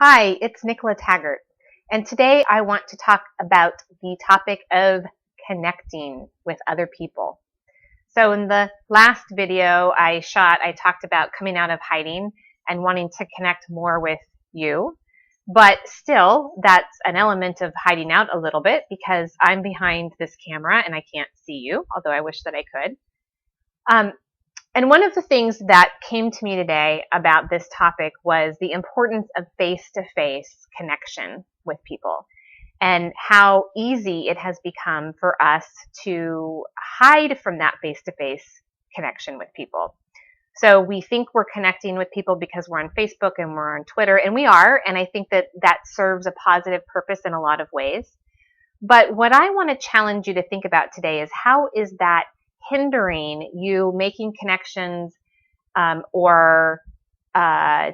Hi, it's Nicola Taggart, and today I want to talk about the topic of connecting with other people. So in the last video I talked about coming out of hiding and wanting to connect more with you, but still that's an element of hiding out a little bit because I'm behind this camera and I can't see you, although I wish that I could. And one of the things that came to me today about this topic was the importance of face-to-face connection with people and how easy it has become for us to hide from that face-to-face connection with people. So we think we're connecting with people because we're on Facebook and we're on Twitter, and we are, and I think that that serves a positive purpose in a lot of ways. But what I want to challenge you to think about today is how is that hindering you making connections or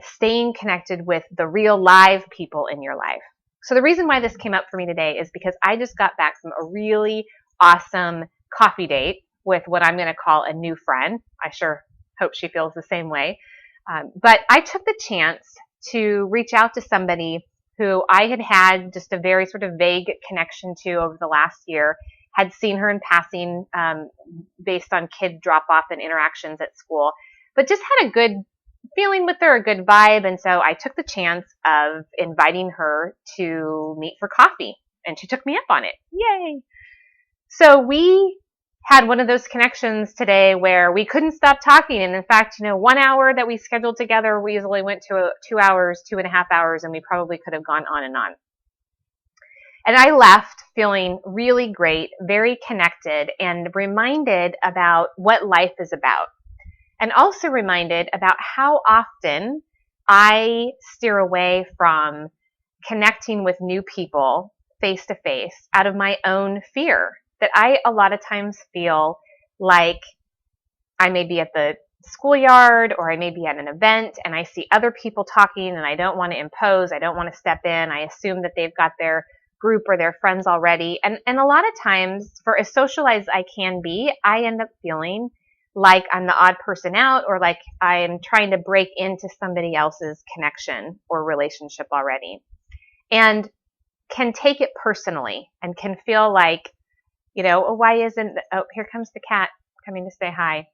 staying connected with the real live people in your life. So the reason why this came up for me today is because I just got back from a really awesome coffee date with what I'm going to call a new friend. I sure hope she feels the same way. But I took the chance to reach out to somebody who I had just a very sort of vague connection to over the last year, had seen her in passing based on kid drop-off and interactions at school, but just had a good feeling with her, a good vibe. And so I took the chance of inviting her to meet for coffee, and she took me up on it. Yay! So we had one of those connections today where we couldn't stop talking. And in fact, 1 hour that we scheduled together, we easily went to 2 hours, 2.5 hours, and we probably could have gone on and on. And I left feeling really great, very connected, and reminded about what life is about. And also reminded about how often I steer away from connecting with new people face to face out of my own fear. That I a lot of times feel like I may be at the schoolyard or I may be at an event and I see other people talking and I don't want to impose, I don't want to step in, I assume that they've got their group or their friends already. And a lot of times, for as socialized I can be, I end up feeling like I'm the odd person out or like I'm trying to break into somebody else's connection or relationship already. And can take it personally and can feel like, why isn't, here comes the cat coming to say hi.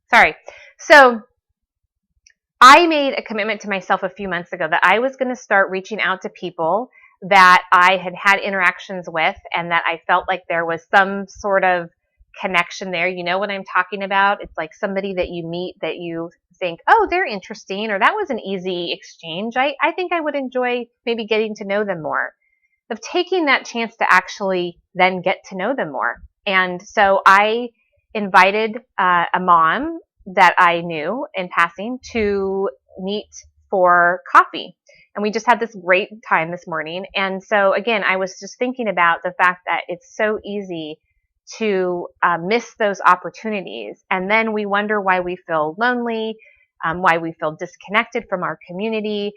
Sorry. So I made a commitment to myself a few months ago that I was going to start reaching out to people that I had had interactions with and that I felt like there was some sort of connection there. You know what I'm talking about? It's like somebody that you meet that you think, oh, they're interesting, or that was an easy exchange. I think I would enjoy maybe getting to know them more. Of taking that chance to actually then get to know them more. And so I invited a mom that I knew in passing to meet for coffee. And we just had this great time this morning. And so again, I was just thinking about the fact that it's so easy to miss those opportunities. And then we wonder why we feel lonely, why we feel disconnected from our community.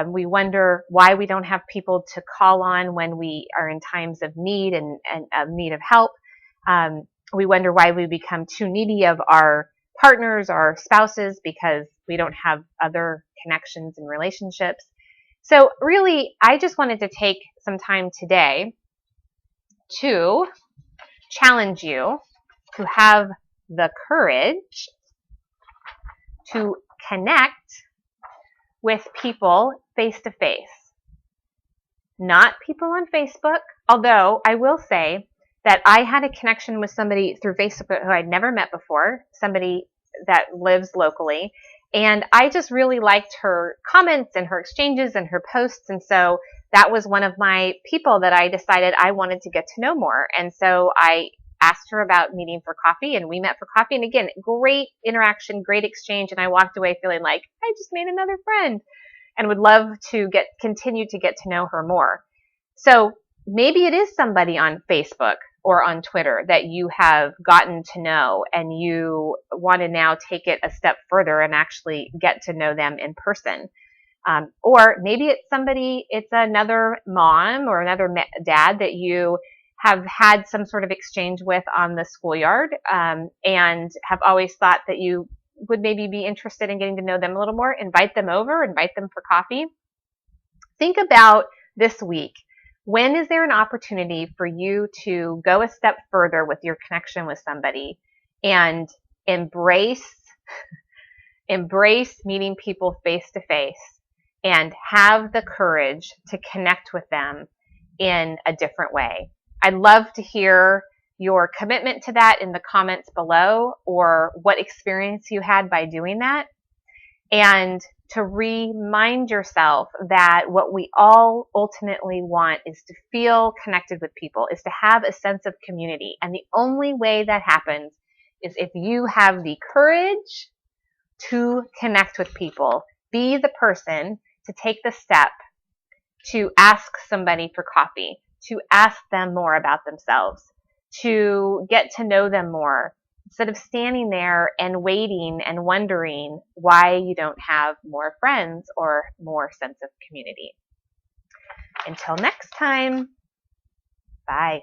We wonder why we don't have people to call on when we are in times of need and need of help. We wonder why we become too needy of our partners, our spouses, because we don't have other connections and relationships. So really, I just wanted to take some time today to challenge you to have the courage to connect with people face to face. Not people on Facebook, although I will say that I had a connection with somebody through Facebook who I'd never met before, somebody that lives locally, and I just really liked her comments and her exchanges and her posts, and so that was one of my people that I decided I wanted to get to know more. And so I asked her about meeting for coffee, and we met for coffee, and again, great interaction, great exchange, and I walked away feeling like I just made another friend and would love to continue to get to know her more. So maybe it is somebody on Facebook or on Twitter that you have gotten to know and you want to now take it a step further and actually get to know them in person. Or maybe it's another mom or another dad that you have had some sort of exchange with on the schoolyard and have always thought that you would maybe be interested in getting to know them a little more, invite them over, invite them for coffee. Think about this week. When is there an opportunity for you to go a step further with your connection with somebody and embrace meeting people face to face and have the courage to connect with them in a different way? I'd love to hear your commitment to that in the comments below, or what experience you had by doing that. And to remind yourself that what we all ultimately want is to feel connected with people, is to have a sense of community. And the only way that happens is if you have the courage to connect with people. Be the person to take the step to ask somebody for coffee, to ask them more about themselves, to get to know them more, instead of standing there and waiting and wondering why you don't have more friends or more sense of community. Until next time, bye.